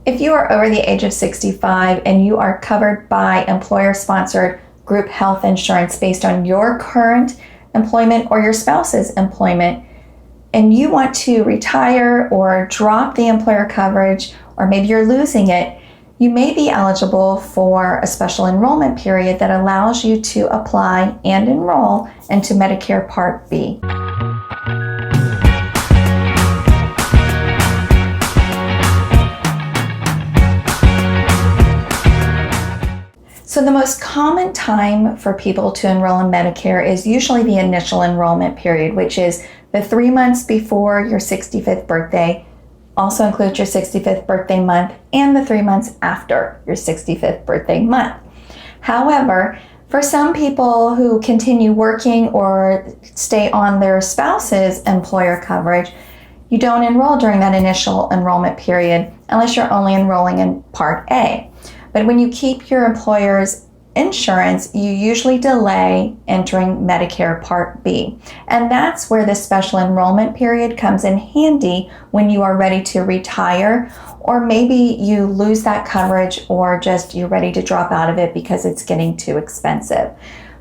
If you are over the age of 65 and you are covered by employer-sponsored group health insurance based on your current employment or your spouse's employment, and you want to retire or drop the employer coverage, or maybe you're losing it, you may be eligible for a special enrollment period that allows you to apply and enroll into Medicare Part B. So the most common time for people to enroll in Medicare is usually the initial enrollment period, which is the 3 months before your 65th birthday, also includes your 65th birthday month, and the 3 months after your 65th birthday month. However, for some people who continue working or stay on their spouse's employer coverage, you don't enroll during that initial enrollment period unless you're only enrolling in Part A. But when you keep your employer's insurance, you usually delay entering Medicare Part B. And that's where the special enrollment period comes in handy when you are ready to retire, or maybe you lose that coverage, or just you're ready to drop out of it because it's getting too expensive.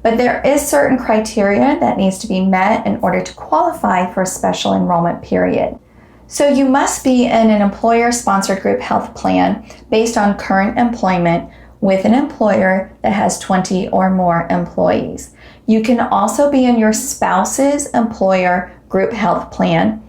But there is certain criteria that needs to be met in order to qualify for a special enrollment period. So you must be in an employer-sponsored group health plan based on current employment with an employer that has 20 or more employees. You can also be in your spouse's employer group health plan,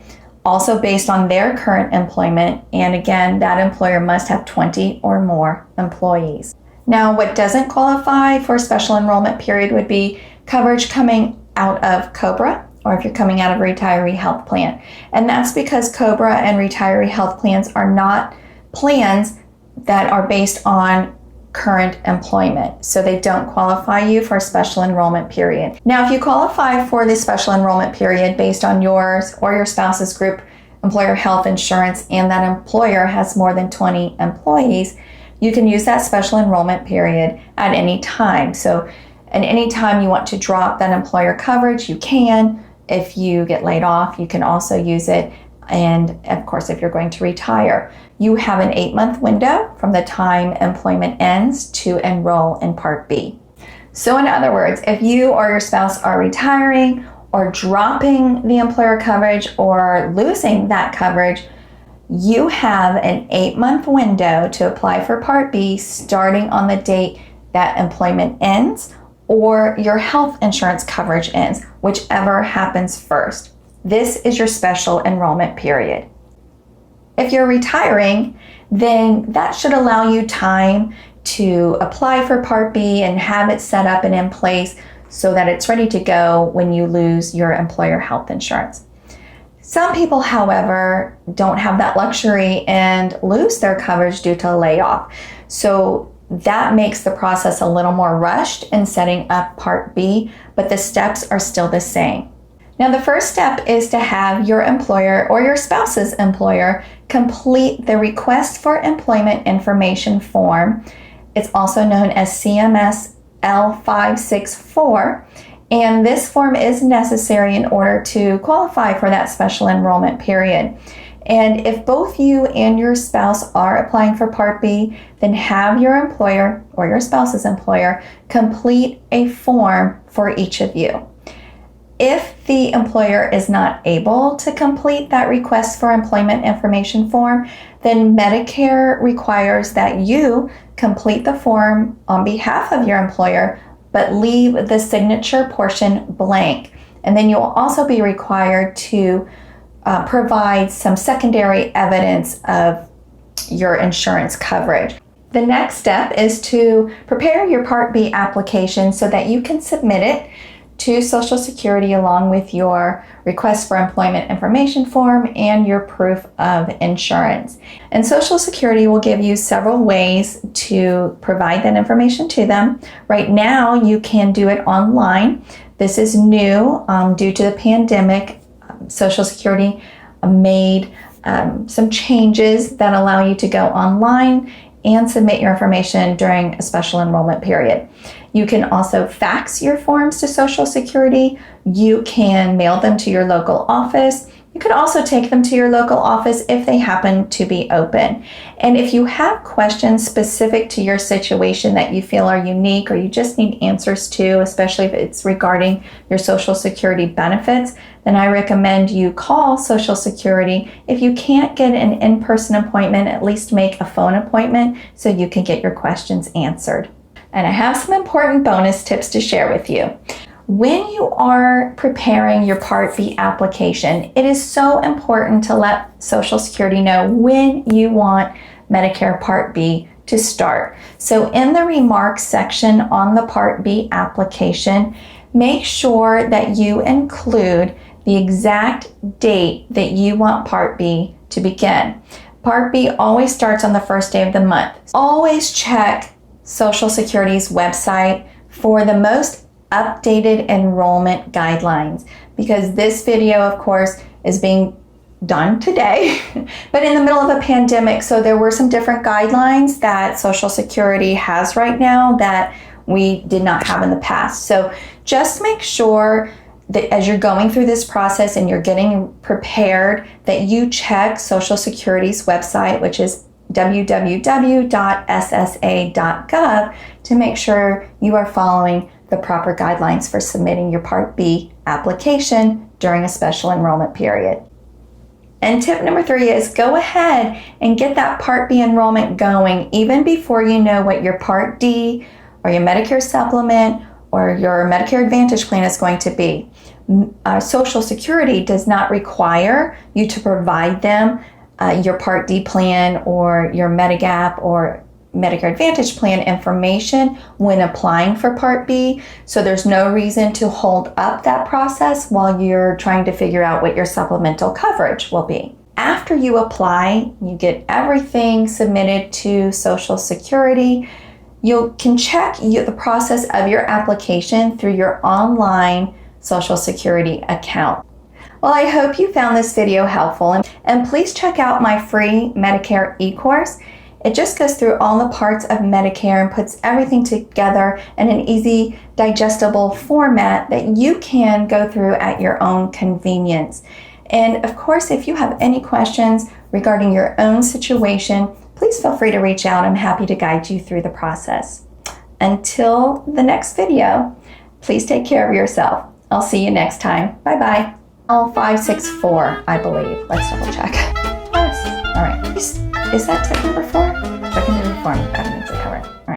also based on their current employment, and again, that employer must have 20 or more employees. Now, what doesn't qualify for a special enrollment period would be coverage coming out of COBRA, or if you're coming out of a retiree health plan. And that's because COBRA and retiree health plans are not plans that are based on current employment, so they don't qualify you for a special enrollment period. Now, if you qualify for the special enrollment period based on yours or your spouse's group employer health insurance, and that employer has more than 20 employees, you can use that special enrollment period at any time. So at any time you want to drop that employer coverage, you can. If you get laid off, you can also use it. And of course, if you're going to retire, you have an 8-month window from the time employment ends to enroll in Part B. So in other words, if you or your spouse are retiring or dropping the employer coverage or losing that coverage, you have an 8-month window to apply for Part B starting on the date that employment ends or your health insurance coverage ends, whichever happens first. This is your special enrollment period. If you're retiring, then that should allow you time to apply for Part B and have it set up and in place so that it's ready to go when you lose your employer health insurance. Some people, however, don't have that luxury and lose their coverage due to a layoff. So that makes the process a little more rushed in setting up Part B, but the steps are still the same. Now, the first step is to have your employer or your spouse's employer complete the Request for Employment Information form. It's also known as CMS L564, and this form is necessary in order to qualify for that special enrollment period. And if both you and your spouse are applying for Part B, then have your employer or your spouse's employer complete a form for each of you. If the employer is not able to complete that Request for Employment Information form, then Medicare requires that you complete the form on behalf of your employer, but leave the signature portion blank. And then you'll also be required to provide some secondary evidence of your insurance coverage. The next step is to prepare your Part B application so that you can submit it to Social Security along with your Request for Employment Information form and your proof of insurance. And Social Security will give you several ways to provide that information to them. Right now, you can do it online. This is new due to the pandemic. Social Security made some changes that allow you to go online and submit your information during a special enrollment period. You can also fax your forms to Social Security. You can mail them to your local office. You could also take them to your local office if they happen to be open. And if you have questions specific to your situation that you feel are unique or you just need answers to, especially if it's regarding your Social Security benefits, then I recommend you call Social Security. If you can't get an in-person appointment, at least make a phone appointment so you can get your questions answered. And I have some important bonus tips to share with you. When you are preparing your Part B application, it is so important to let Social Security know when you want Medicare Part B to start. So in the remarks section on the Part B application, make sure that you include the exact date that you want Part B to begin. Part B always starts on the first day of the month. Always check Social Security's website for the most updated enrollment guidelines, because this video, of course, is being done today, but in the middle of a pandemic, so there were some different guidelines that Social Security has right now that we did not have in the past. So just make sure that as you're going through this process and you're getting prepared, that you check Social Security's website, which is www.ssa.gov, to make sure you are following the proper guidelines for submitting your Part B application during a special enrollment period. And tip number 3 is go ahead and get that Part B enrollment going even before you know what your Part D or your Medicare supplement or your Medicare Advantage plan is going to be. Social Security does not require you to provide them your Part D plan or your Medigap or Medicare Advantage plan information when applying for Part B. So there's no reason to hold up that process while you're trying to figure out what your supplemental coverage will be. After you apply, you get everything submitted to Social Security. You can check the process of your application through your online Social Security account. Well, I hope you found this video helpful, and please check out my free Medicare e-course. It just goes through all the parts of Medicare and puts everything together in an easy, digestible format that you can go through at your own convenience. And of course, if you have any questions regarding your own situation, please feel free to reach out. I'm happy to guide you through the process. Until the next video, please take care of yourself. I'll see you next time. Bye-bye. 564, I believe. Let's double check. Yes. All right. Is that tip number 4? Secondary form of evidence of coverage. All right.